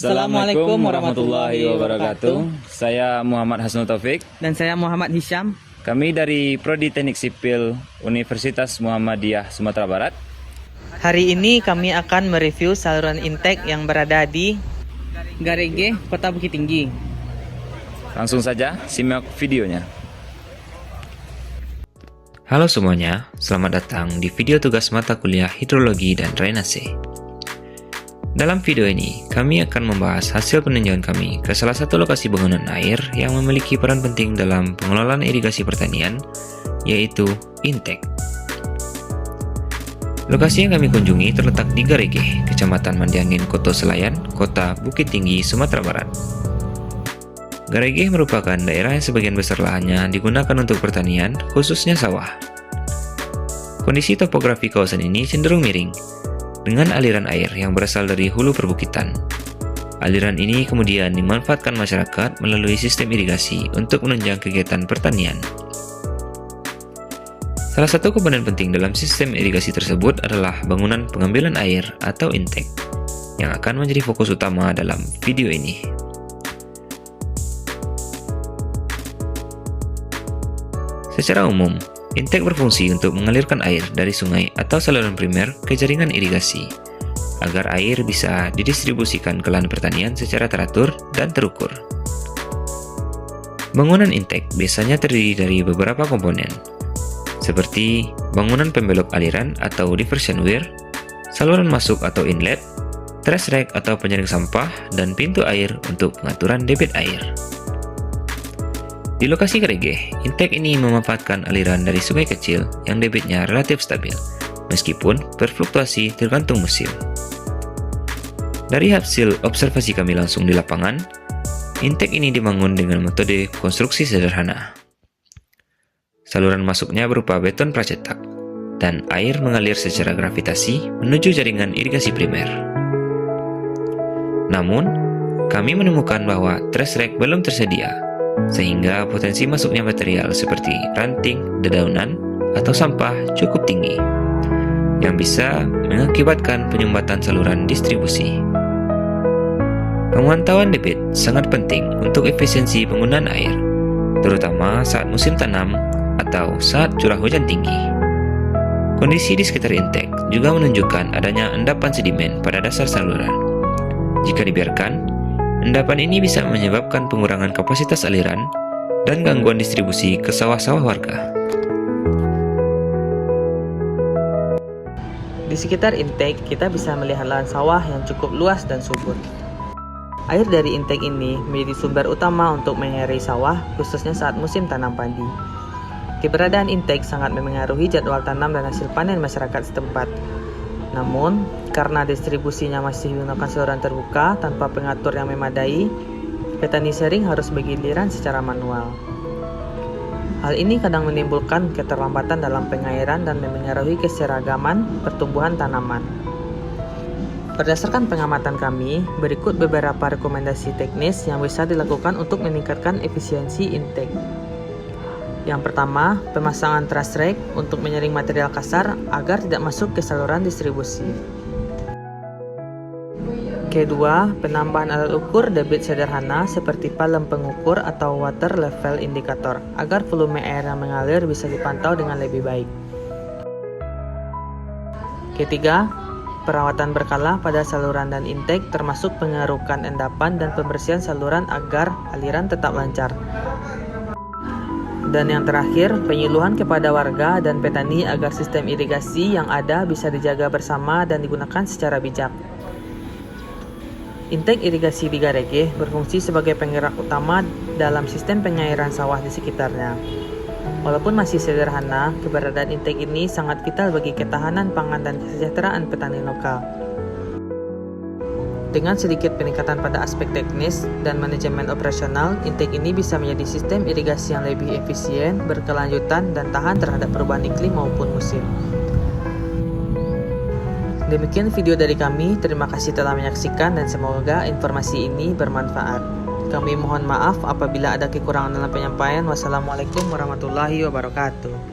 Assalamualaikum warahmatullahi wabarakatuh. Saya Muhammad Hasnul Taufik. Dan saya Muhammad Hisham. Kami dari Prodi Teknik Sipil Universitas Muhammadiyah Sumatera Barat. Hari ini kami akan mereview saluran intake yang berada di Garege, Kota Bukit Tinggi. Langsung saja simak videonya. Halo semuanya, selamat datang di video tugas mata kuliah Hidrologi dan Drainase. Dalam video ini, kami akan membahas hasil peninjauan kami ke salah satu lokasi bangunan air yang memiliki peran penting dalam pengelolaan irigasi pertanian, yaitu intake. Lokasi yang kami kunjungi terletak di Garege, Kecamatan Mandiangin, Koto Selayan, Kota Bukit Tinggi, Sumatera Barat. Garege merupakan daerah yang sebagian besar lahannya digunakan untuk pertanian, khususnya sawah. Kondisi topografi kawasan ini cenderung miring, dengan aliran air yang berasal dari hulu perbukitan. Aliran ini kemudian dimanfaatkan masyarakat melalui sistem irigasi untuk menunjang kegiatan pertanian. Salah satu komponen penting dalam sistem irigasi tersebut adalah bangunan pengambilan air atau intake, yang akan menjadi fokus utama dalam video ini. Secara umum, intake berfungsi untuk mengalirkan air dari sungai atau saluran primer ke jaringan irigasi, agar air bisa didistribusikan ke lahan pertanian secara teratur dan terukur. Bangunan intake biasanya terdiri dari beberapa komponen, seperti bangunan pembelok aliran atau diversion weir, saluran masuk atau inlet, trash rack atau penyaring sampah, dan pintu air untuk pengaturan debit air. Di lokasi Garege, intake ini memanfaatkan aliran dari sungai kecil yang debitnya relatif stabil, meskipun berfluktuasi tergantung musim. Dari hasil observasi kami langsung di lapangan, intake ini dibangun dengan metode konstruksi sederhana. Saluran masuknya berupa beton pracetak, dan air mengalir secara gravitasi menuju jaringan irigasi primer. Namun, kami menemukan bahwa trash rack belum tersedia, sehingga potensi masuknya material seperti ranting, dedaunan, atau sampah cukup tinggi, yang bisa mengakibatkan penyumbatan saluran distribusi. Pemantauan debit sangat penting untuk efisiensi penggunaan air, terutama saat musim tanam atau saat curah hujan tinggi. Kondisi di sekitar intake juga menunjukkan adanya endapan sedimen pada dasar saluran. Jika dibiarkan, endapan ini bisa menyebabkan pengurangan kapasitas aliran dan gangguan distribusi ke sawah-sawah warga. Di sekitar intake, kita bisa melihat lahan sawah yang cukup luas dan subur. Air dari intake ini menjadi sumber utama untuk mengairi sawah, khususnya saat musim tanam padi. Keberadaan intake sangat memengaruhi jadwal tanam dan hasil panen masyarakat setempat. Namun, karena distribusinya masih menggunakan saluran terbuka tanpa pengatur yang memadai, petani sering harus bergiliran secara manual. Hal ini kadang menimbulkan keterlambatan dalam pengairan dan memengaruhi keseragaman pertumbuhan tanaman. Berdasarkan pengamatan kami, berikut beberapa rekomendasi teknis yang bisa dilakukan untuk meningkatkan efisiensi intake. Yang pertama, pemasangan trash rack untuk menyaring material kasar agar tidak masuk ke saluran distribusi. Kedua, penambahan alat ukur debit sederhana seperti palem pengukur atau water level indicator agar volume air yang mengalir bisa dipantau dengan lebih baik. Ketiga, perawatan berkala pada saluran dan intake termasuk pengerukan endapan dan pembersihan saluran agar aliran tetap lancar. Dan yang terakhir, penyuluhan kepada warga dan petani agar sistem irigasi yang ada bisa dijaga bersama dan digunakan secara bijak. Intake irigasi di Garege berfungsi sebagai penggerak utama dalam sistem pengairan sawah di sekitarnya. Walaupun masih sederhana, keberadaan intake ini sangat vital bagi ketahanan pangan dan kesejahteraan petani lokal. Dengan sedikit peningkatan pada aspek teknis dan manajemen operasional, intake ini bisa menjadi sistem irigasi yang lebih efisien, berkelanjutan, dan tahan terhadap perubahan iklim maupun musim. Demikian video dari kami, terima kasih telah menyaksikan dan semoga informasi ini bermanfaat. Kami mohon maaf apabila ada kekurangan dalam penyampaian. Wassalamualaikum warahmatullahi wabarakatuh.